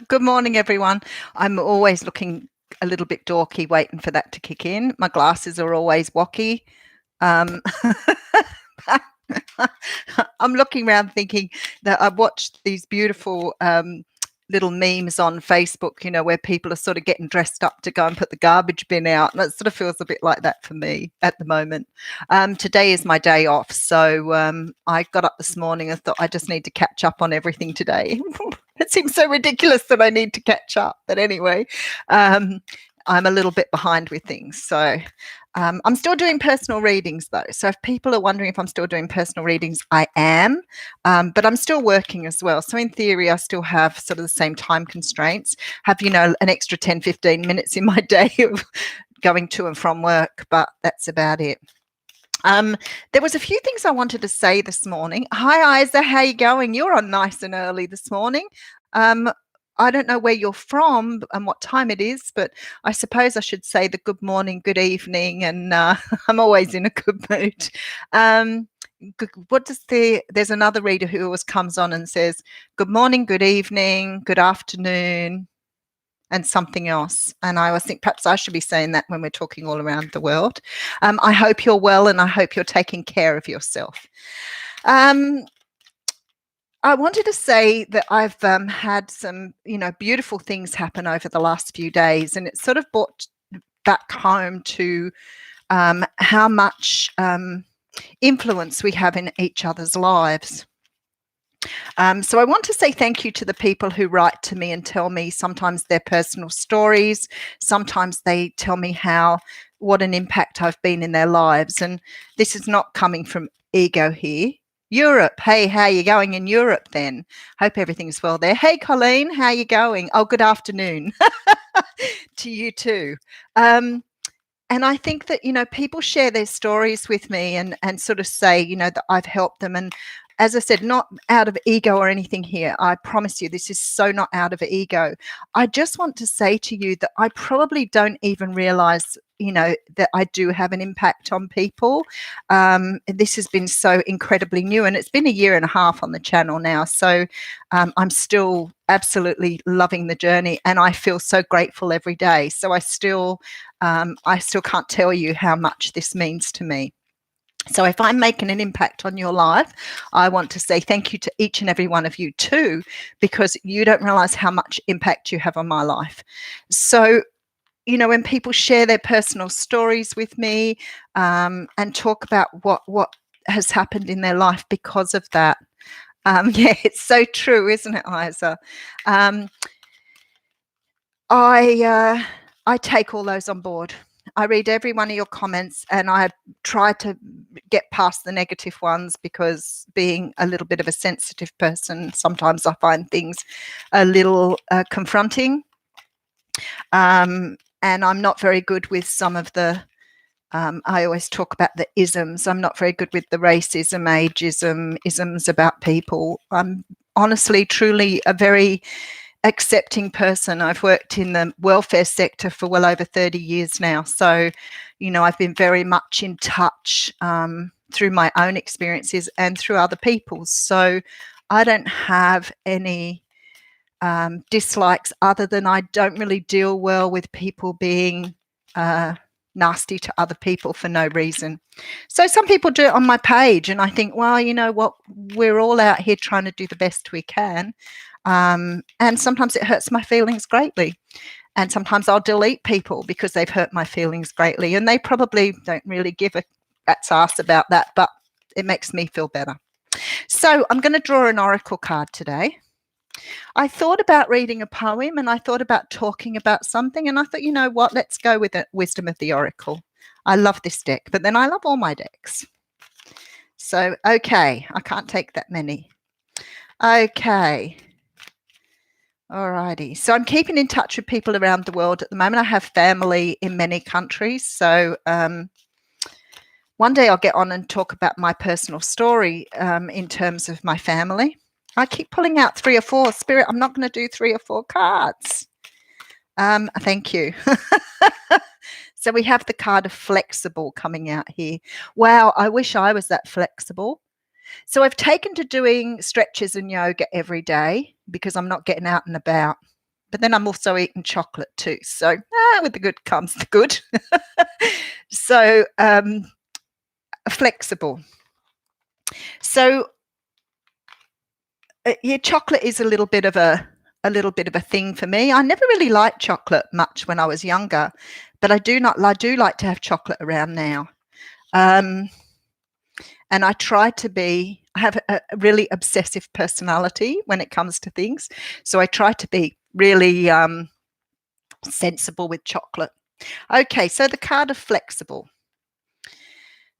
Good morning, everyone. I'm always looking a little bit dorky, waiting for that to kick in. My glasses are always wacky. Um, I'm looking around thinking that I've watched these beautiful little memes on Facebook, where people are sort of getting dressed up to go and put the garbage bin out. And it sort of feels a bit like that for me at the moment. Today is my day off. So I got up this morning and thought I just need to catch up on everything today. It seems so ridiculous that I need to catch up. But anyway, I'm a little bit behind with things. So I'm still doing personal readings, though. So if people are wondering if I'm still doing personal readings, I am. But I'm still working as well. So in theory, I still have sort of the same time constraints, have, an extra 10, 15 minutes in my day of going to and from work. But that's about it. There was a few things I wanted to say this morning. Hi, Isa. How you going? You're on nice and early this morning. I don't know where you're from and what time it is, but I suppose I should say the good morning, good evening, and I'm always in a good mood. There's another reader who always comes on and says, good morning, good evening, good afternoon, and something else. And I always think perhaps I should be saying that when we're talking all around the world. I hope you're well, and I hope you're taking care of yourself. I wanted to say that I've had some, beautiful things happen over the last few days, and it's sort of brought back home to how much influence we have in each other's lives. So I want to say thank you to the people who write to me and tell me sometimes their personal stories. Sometimes they tell me what an impact I've been in their lives. And this is not coming from ego here. Europe. Hey, how are you going in Europe then? Hope everything's well there. Hey, Colleen, how are you going? Oh, good afternoon to you too. And I think that, people share their stories with me and sort of say, that I've helped them. And as I said, not out of ego or anything here. I promise you, this is so not out of ego. I just want to say to you that I probably don't even realize, that I do have an impact on people. This has been so incredibly new, and it's been 1.5 years on the channel now. So I'm still absolutely loving the journey, and I feel so grateful every day. So I still can't tell you how much this means to me. So if I'm making an impact on your life, I want to say thank you to each and every one of you too, because you don't realize how much impact you have on my life. So, when people share their personal stories with me and talk about what has happened in their life because of that. Yeah, it's so true, isn't it, Isa? I take all those on board. I read every one of your comments, and I try to get past the negative ones, because being a little bit of a sensitive person, sometimes I find things a little confronting. And I'm not very good with some of the, I always talk about the isms. I'm not very good with the racism, ageism, isms about people. I'm honestly, truly a very accepting person. I've worked in the welfare sector for well over 30 years now. So, I've been very much in touch through my own experiences and through other people's. So I don't have any dislikes, other than I don't really deal well with people being nasty to other people for no reason. So some people do it on my page, and I think, well, you know what, we're all out here trying to do the best we can. And sometimes it hurts my feelings greatly. And sometimes I'll delete people because they've hurt my feelings greatly. And they probably don't really give a rat's ass about that, but it makes me feel better. So I'm going to draw an oracle card today. I thought about reading a poem, and I thought about talking about something, and I thought, you know what, let's go with the wisdom of the oracle. I love this deck, but then I love all my decks. So, okay, I can't take that many. Okay. Alrighty. So I'm keeping in touch with people around the world at the moment. I have family in many countries. So one day I'll get on and talk about my personal story in terms of my family. I keep pulling out 3 or 4. Spirit, I'm not going to do 3 or 4 cards. Thank you. So we have the card of flexible coming out here. Wow, I wish I was that flexible. So I've taken to doing stretches and yoga every day because I'm not getting out and about. but then I'm also eating chocolate too. So with the good comes the good. So flexible. So yeah, chocolate is a little bit of a thing for me. I never really liked chocolate much when I was younger, but I do like to have chocolate around now. And I try to be. I have a really obsessive personality when it comes to things, so I try to be really sensible with chocolate. Okay, so the card of flexible.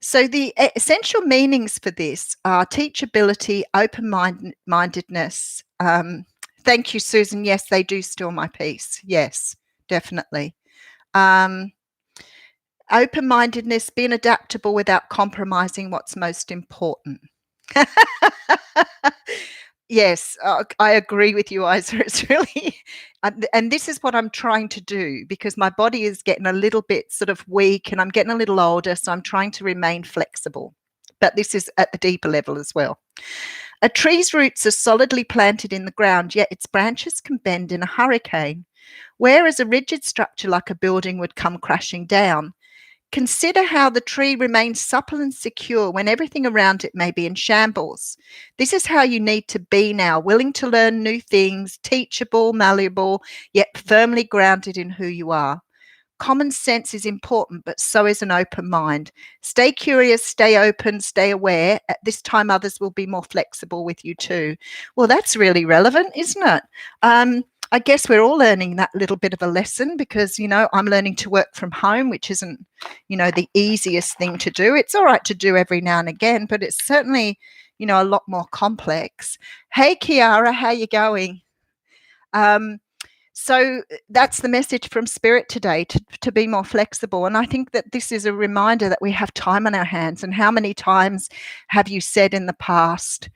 So the essential meanings for this are teachability, open-mindedness. Thank you, Susan. Yes, they do steal my peace. Yes, definitely. Open-mindedness, being adaptable without compromising what's most important. Yes, I agree with you, Isa. It's really, and this is what I'm trying to do, because my body is getting a little bit sort of weak and I'm getting a little older. So I'm trying to remain flexible. But this is at the deeper level as well. A tree's roots are solidly planted in the ground, yet its branches can bend in a hurricane, whereas a rigid structure like a building would come crashing down. Consider how the tree remains supple and secure when everything around it may be in shambles. This is how you need to be now, willing to learn new things, teachable, malleable, yet firmly grounded in who you are. Common sense is important, but so is an open mind. Stay curious, stay open, stay aware. At this time, others will be more flexible with you too. Well, that's really relevant, isn't it? I guess we're all learning that little bit of a lesson, because, I'm learning to work from home, which isn't, the easiest thing to do. It's all right to do every now and again, but it's certainly, a lot more complex. Hey, Kiara, how you going? So that's the message from Spirit today, to be more flexible. And I think that this is a reminder that we have time on our hands. And how many times have you said in the past,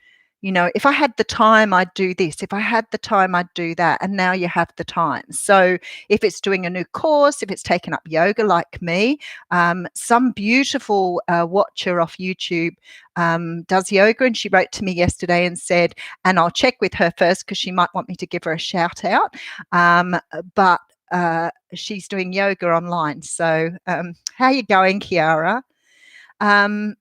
if I had the time, I'd do this. If I had the time, I'd do that. And now you have the time. So if it's doing a new course, if it's taken up yoga like me, some beautiful watcher off YouTube does yoga. And she wrote to me yesterday and said, and I'll check with her first because she might want me to give her a shout out. But she's doing yoga online. So how are you going, Kiara? And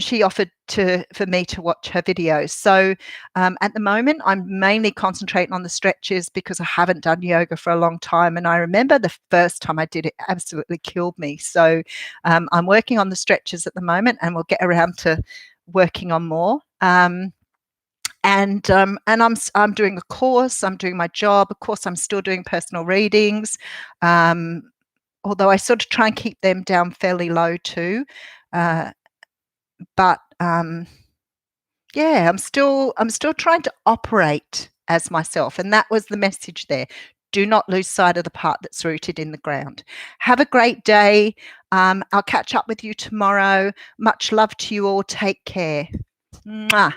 she offered for me to watch her videos. So at the moment, I'm mainly concentrating on the stretches because I haven't done yoga for a long time. And I remember the first time I did it absolutely killed me. So I'm working on the stretches at the moment, and we'll get around to working on more. And I'm doing a course. I'm doing my job. Of course, I'm still doing personal readings, although I sort of try and keep them down fairly low too. But yeah, I'm still trying to operate as myself, and that was the message there. Do not lose sight of the part that's rooted in the ground. Have a great day. I'll catch up with you tomorrow. Much love to you all. Take care. Mwah.